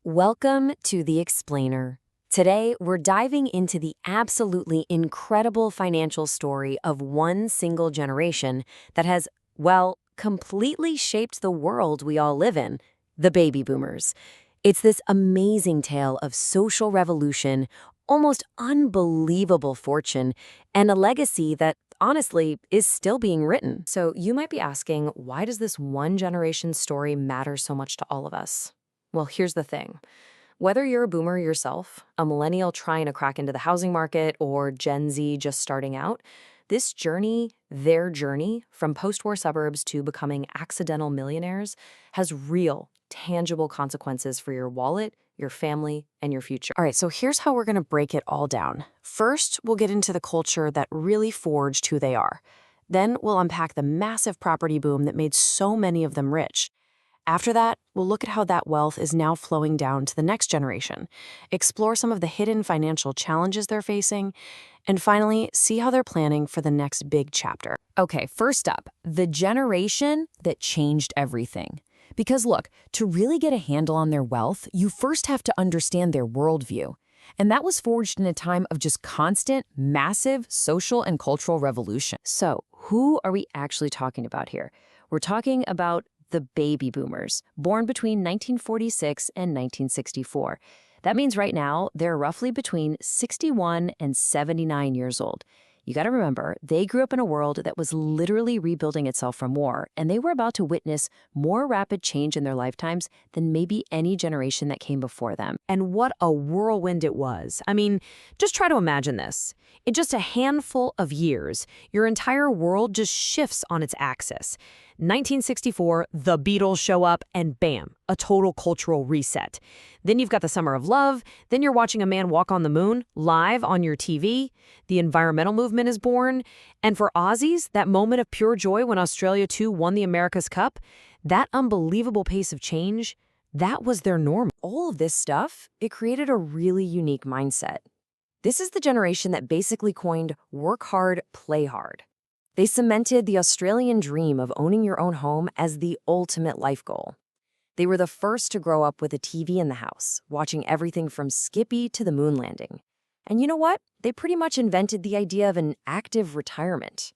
Welcome to The Explainer. Today, we're diving into the absolutely incredible financial story of one single generation that has, well, completely shaped the world we all live in, the baby boomers. It's this amazing tale of social revolution, almost unbelievable fortune, and a legacy that, honestly, is still being written. So you might be asking, why does this one generation story matter so much to all of us? Well, here's the thing. Whether you're a boomer yourself, a millennial trying to crack into the housing market, or Gen Z just starting out, this journey, their journey from post-war suburbs to becoming accidental millionaires, has real, tangible consequences for your wallet, your family, and your future. All right, so here's how we're going to break it all down. First, we'll get into the culture that really forged who they are. Then we'll unpack the massive property boom that made so many of them rich. After that, we'll look at how that wealth is now flowing down to the next generation, explore some of the hidden financial challenges they're facing, and finally, see how they're planning for the next big chapter. Okay, first up, the generation that changed everything. Because look, to really get a handle on their wealth, you first have to understand their worldview. And that was forged in a time of just constant, massive social and cultural revolution. So, who are we actually talking about here? We're talking about the baby boomers, born between 1946 and 1964. That means right now, they're roughly between 61 and 79 years old. You got to remember, they grew up in a world that was literally rebuilding itself from war, and they were about to witness more rapid change in their lifetimes than maybe any generation that came before them. And what a whirlwind it was. I mean, just try to imagine this. In just a handful of years, your entire world just shifts on its axis. 1964, the Beatles show up, and bam, a total cultural reset. Then you've got the Summer of Love, then you're watching a man walk on the moon live on your TV, the environmental movement is born, and for Aussies, that moment of pure joy when Australia too won the America's Cup, that unbelievable pace of change, that was their norm. All of this stuff, it created a really unique mindset. This is the generation that basically coined work hard, play hard. They cemented the Australian dream of owning your own home as the ultimate life goal. They were the first to grow up with a TV in the house, watching everything from Skippy to the moon landing. And you know what? They pretty much invented the idea of an active retirement.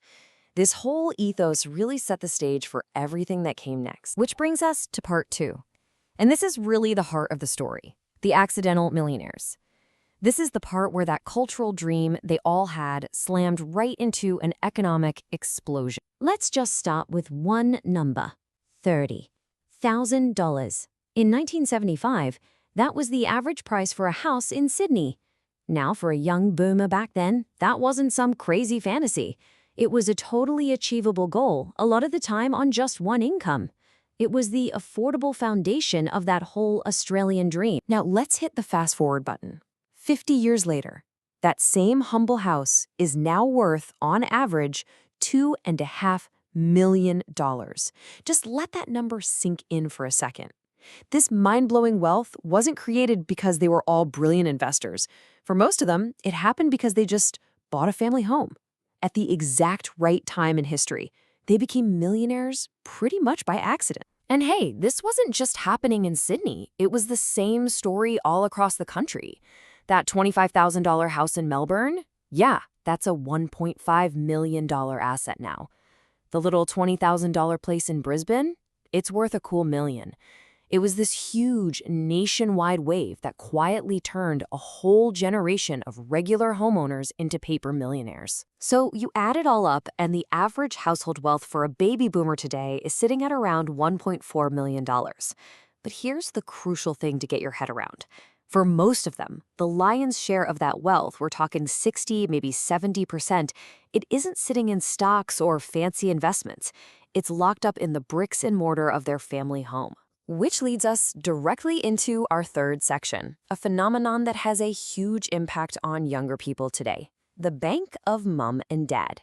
This whole ethos really set the stage for everything that came next. Which brings us to part 2. And this is really the heart of the story, the accidental millionaires. This is the part where that cultural dream they all had slammed right into an economic explosion. Let's just start with one number, $30,000. In 1975, that was the average price for a house in Sydney. Now, for a young boomer back then, that wasn't some crazy fantasy. It was a totally achievable goal, a lot of the time on just one income. It was the affordable foundation of that whole Australian dream. Now, let's hit the fast forward button. 50 years later, that same humble house is now worth, on average, $2.5 million. Just let that number sink in for a second. This mind-blowing wealth wasn't created because they were all brilliant investors. For most of them, it happened because they just bought a family home. At the exact right time in history, they became millionaires pretty much by accident. And hey, this wasn't just happening in Sydney. It was the same story all across the country. That $25,000 house in Melbourne? Yeah, that's a $1.5 million asset now. The little $20,000 place in Brisbane? It's worth a cool $1 million. It was this huge nationwide wave that quietly turned a whole generation of regular homeowners into paper millionaires. So you add it all up, and the average household wealth for a baby boomer today is sitting at around $1.4 million. But here's the crucial thing to get your head around. For most of them, the lion's share of that wealth, we're talking 60, maybe 70%, it isn't sitting in stocks or fancy investments. It's locked up in the bricks and mortar of their family home. Which leads us directly into our third section, a phenomenon that has a huge impact on younger people today, the bank of mom and dad.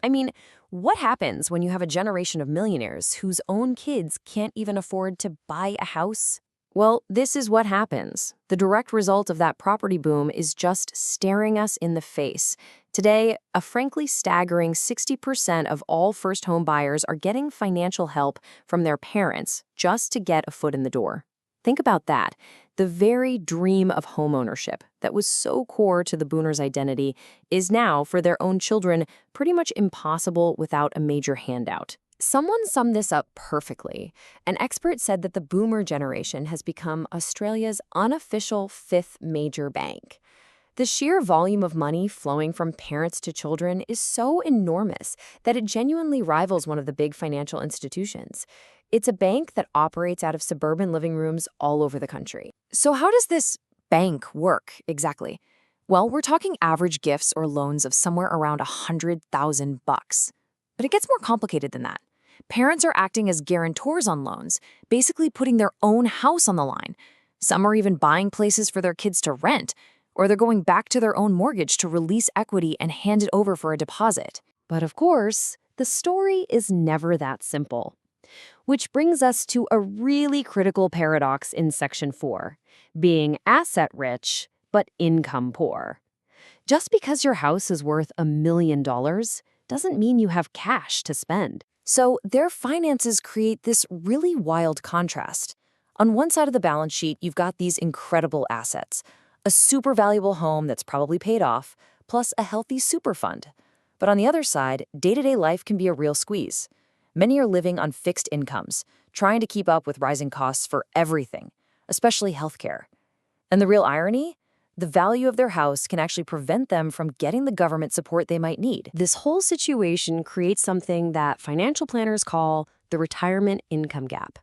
I mean, what happens when you have a generation of millionaires whose own kids can't even afford to buy a house? Well, this is what happens. The direct result of that property boom is just staring us in the face. Today, a frankly staggering 60% of all first home buyers are getting financial help from their parents just to get a foot in the door. Think about that. The very dream of homeownership that was so core to the boomers' identity is now, for their own children, pretty much impossible without a major handout. Someone summed this up perfectly. An expert said that the boomer generation has become Australia's unofficial fifth major bank. The sheer volume of money flowing from parents to children is so enormous that it genuinely rivals one of the big financial institutions. It's a bank that operates out of suburban living rooms all over the country. So how does this bank work exactly? Well, we're talking average gifts or loans of somewhere around $100,000. But it gets more complicated than that. Parents are acting as guarantors on loans, basically putting their own house on the line. Some are even buying places for their kids to rent, or they're going back to their own mortgage to release equity and hand it over for a deposit. But of course, the story is never that simple. Which brings us to a really critical paradox in Section 4, being asset-rich but income poor. Just because your house is worth $1 million doesn't mean you have cash to spend. So their finances create this really wild contrast. On one side of the balance sheet, you've got these incredible assets, a super valuable home that's probably paid off, plus a healthy super fund. But on the other side, day-to-day life can be a real squeeze. Many are living on fixed incomes, trying to keep up with rising costs for everything, especially healthcare. And the real irony? The value of their house can actually prevent them from getting the government support they might need. This whole situation creates something that financial planners call the retirement income gap.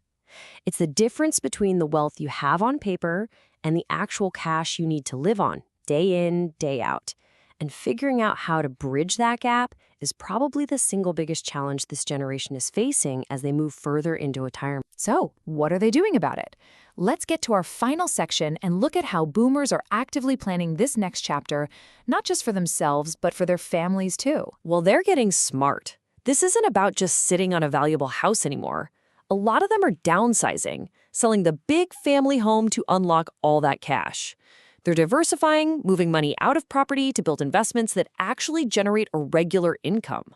It's the difference between the wealth you have on paper and the actual cash you need to live on, day in, day out. And figuring out how to bridge that gap is probably the single biggest challenge this generation is facing as they move further into retirement. So, what are they doing about it? Let's get to our final section and look at how boomers are actively planning this next chapter, not just for themselves, but for their families too. Well, they're getting smart. This isn't about just sitting on a valuable house anymore. A lot of them are downsizing, selling the big family home to unlock all that cash. They're diversifying, moving money out of property to build investments that actually generate a regular income.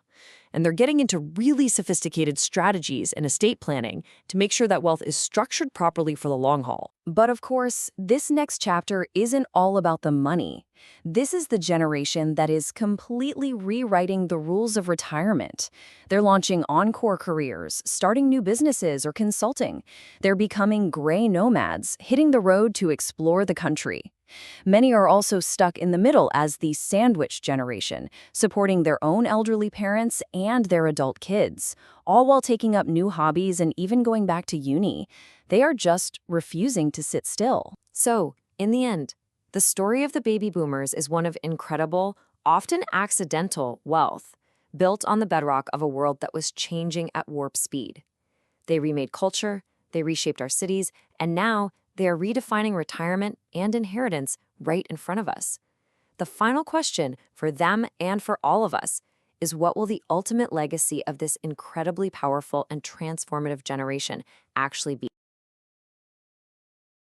And they're getting into really sophisticated strategies and estate planning to make sure that wealth is structured properly for the long haul. But of course, this next chapter isn't all about the money. This is the generation that is completely rewriting the rules of retirement. They're launching encore careers, starting new businesses or consulting. They're becoming gray nomads, hitting the road to explore the country. Many are also stuck in the middle as the sandwich generation, supporting their own elderly parents and their adult kids, all while taking up new hobbies and even going back to uni. They are just refusing to sit still. So, in the end, the story of the baby boomers is one of incredible, often accidental wealth, built on the bedrock of a world that was changing at warp speed. They remade culture, they reshaped our cities, and now they are redefining retirement and inheritance right in front of us. The final question for them and for all of us is, what will the ultimate legacy of this incredibly powerful and transformative generation actually be?